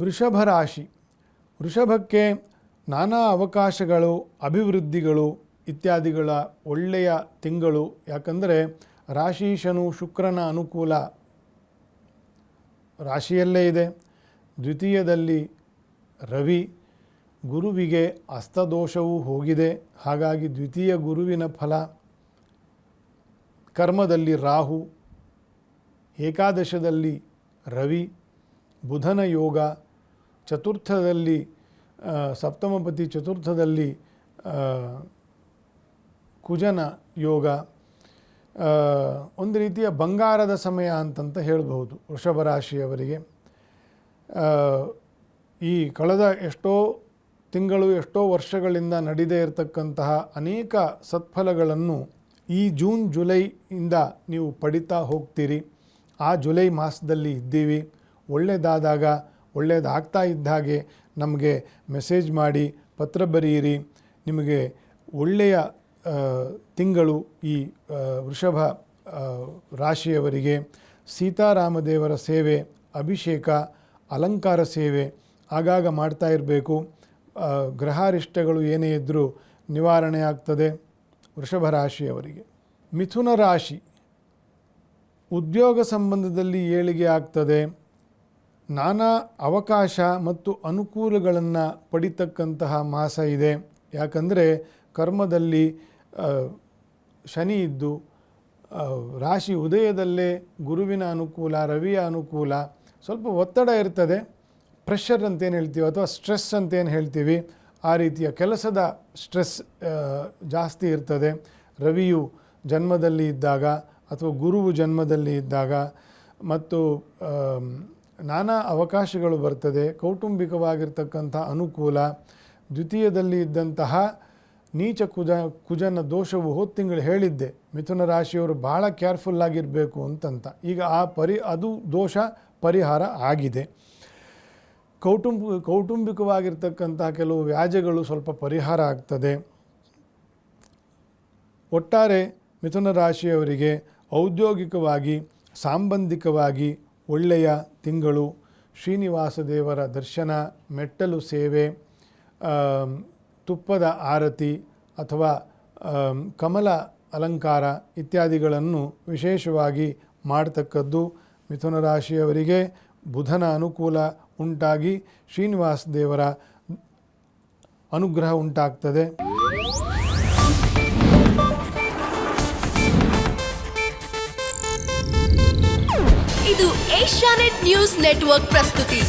ವೃಷಭ ರಾಶಿ. ವೃಷಭಕ್ಕೆ ನಾನಾ ಅವಕಾಶಗಳು, ಅಭಿವೃದ್ಧಿಗಳು ಇತ್ಯಾದಿಗಳ ಒಳ್ಳೆಯ ತಿಂಗಳು. ಯಾಕಂದರೆ ರಾಶೀಶನು ಶುಕ್ರನ ಅನುಕೂಲ ರಾಶಿಯಲ್ಲೇ ಇದೆ. ದ್ವಿತೀಯದಲ್ಲಿ ರವಿ, ಗುರುವಿಗೆ ಅಸ್ತದೋಷವೂ ಹೋಗಿದೆ. ಹಾಗಾಗಿ ದ್ವಿತೀಯ ಗುರುವಿನ ಫಲ. ಕರ್ಮದಲ್ಲಿ ರಾಹು, ಏಕಾದಶದಲ್ಲಿ ರವಿ, ಬುಧನ ಯೋಗ, ಚತುರ್ಥದಲ್ಲಿ ಸಪ್ತಮಪತಿ ಚತುರ್ಥದಲ್ಲಿ ಕುಜನ ಯೋಗ. ಒಂದು ರೀತಿಯ ಬಂಗಾರದ ಸಮಯ ಅಂತಂತ ಹೇಳಬಹುದು ವೃಷಭ ರಾಶಿಯವರಿಗೆ. ಈ ಕಳೆದ ಎಷ್ಟೋ ತಿಂಗಳು, ಎಷ್ಟೋ ವರ್ಷಗಳಿಂದ ನಡೆದೇ ಇರತಕ್ಕಂತಹ ಅನೇಕ ಸತ್ಫಲಗಳನ್ನು ಈ ಜೂನ್ ಜುಲೈಯಿಂದ ನೀವು ಪಡಿತಾ ಹೋಗ್ತೀರಿ. ಆ ಜುಲೈ ಮಾಸದಲ್ಲಿ ಇದ್ದೀವಿ. ಒಳ್ಳೆಯದಾದಾಗ, ಒಳ್ಳೆಯದಾಗ್ತಾ ಇದ್ದ ಹಾಗೆ ನಮಗೆ ಮೆಸೇಜ್ ಮಾಡಿ, ಪತ್ರ ಬರೆಯಿರಿ. ನಿಮಗೆ ಒಳ್ಳೆಯ ತಿಂಗಳು ಈ ವೃಷಭ ರಾಶಿಯವರಿಗೆ. ಸೀತಾರಾಮದೇವರ ಸೇವೆ, ಅಭಿಷೇಕ, ಅಲಂಕಾರ ಸೇವೆ ಆಗಾಗ ಮಾಡ್ತಾ ಇರಬೇಕು. ಗ್ರಹಾರಿಷ್ಟಗಳು ಏನೇ ಇದ್ದರೂ ನಿವಾರಣೆ ಆಗ್ತದೆ ವೃಷಭ ರಾಶಿಯವರಿಗೆ. ಮಿಥುನ ರಾಶಿ. ಉದ್ಯೋಗ ಸಂಬಂಧದಲ್ಲಿ ಏಳಿಗೆ ಆಗ್ತದೆ. ನಾನಾ ಅವಕಾಶ ಮತ್ತು ಅನುಕೂಲಗಳನ್ನು ಪಡಿತಕ್ಕಂತಹ ಮಾಸ ಇದೆ. ಯಾಕಂದರೆ ಕರ್ಮದಲ್ಲಿ ಶನಿ ಇದ್ದು, ರಾಶಿ ಉದಯದಲ್ಲೇ ಗುರುವಿನ ಅನುಕೂಲ, ರವಿಯ ಅನುಕೂಲ. ಸ್ವಲ್ಪ ಒತ್ತಡ ಇರ್ತದೆ, ಪ್ರೆಷರ್ ಅಂತೇನು ಹೇಳ್ತೀವಿ ಅಥವಾ ಸ್ಟ್ರೆಸ್ ಅಂತೇನು ಹೇಳ್ತೀವಿ, ಆ ರೀತಿಯ ಕೆಲಸದ ಸ್ಟ್ರೆಸ್ ಜಾಸ್ತಿ ಇರ್ತದೆ. ರವಿಯು ಜನ್ಮದಲ್ಲಿ ಇದ್ದಾಗ ಅಥವಾ ಗುರುವು ಜನ್ಮದಲ್ಲಿ ಇದ್ದಾಗ ಮತ್ತು ನಾನಾ ಅವಕಾಶಗಳು ಬರ್ತದೆ. ಕೌಟುಂಬಿಕವಾಗಿರ್ತಕ್ಕಂಥ ಅನುಕೂಲ. ದ್ವಿತೀಯದಲ್ಲಿ ಇದ್ದಂತಹ ನೀಚ ಕುಜನ ದೋಷವು ಹೋದ ತಿಂಗಳು ಹೇಳಿದ್ದೆ, ಮಿಥುನ ರಾಶಿಯವರು ಭಾಳ ಕೇರ್ಫುಲ್ಲಾಗಿರಬೇಕು ಅಂತಂತ. ಈಗ ಅದು ದೋಷ ಪರಿಹಾರ ಆಗಿದೆ. ಕೌಟುಂಬಿಕವಾಗಿರ್ತಕ್ಕಂಥ ಕೆಲವು ವ್ಯಾಜ್ಯಗಳು ಸ್ವಲ್ಪ ಪರಿಹಾರ ಆಗ್ತದೆ. ಒಟ್ಟಾರೆ ಮಿಥುನ ರಾಶಿಯವರಿಗೆ ಔದ್ಯೋಗಿಕವಾಗಿ, ಸಾಂಬಂಧಿಕವಾಗಿ ಒಳ್ಳೆಯ ತಿಂಗಳು. ಶ್ರೀನಿವಾಸ ದೇವರ ದರ್ಶನ, ಮೆಟ್ಟಲು ಸೇವೆ, ತುಪ್ಪದ ಆರತಿ ಅಥವಾ ಕಮಲ ಅಲಂಕಾರ ಇತ್ಯಾದಿಗಳನ್ನು ವಿಶೇಷವಾಗಿ ಮಾಡತಕ್ಕದ್ದು. ಮಿಥುನ ರಾಶಿಯವರಿಗೆ ಬುಧನ ಅನುಕೂಲ ಉಂಟಾಗಿ ಶ್ರೀನಿವಾಸ ದೇವರ ಅನುಗ್ರಹ ಉಂಟಾಗ್ತದೆ. ಇದು ಏಷ್ಯಾನೆಟ್ ನ್ಯೂಸ್ ನೆಟ್ವರ್ಕ್ ಪ್ರಸ್ತುತಿ.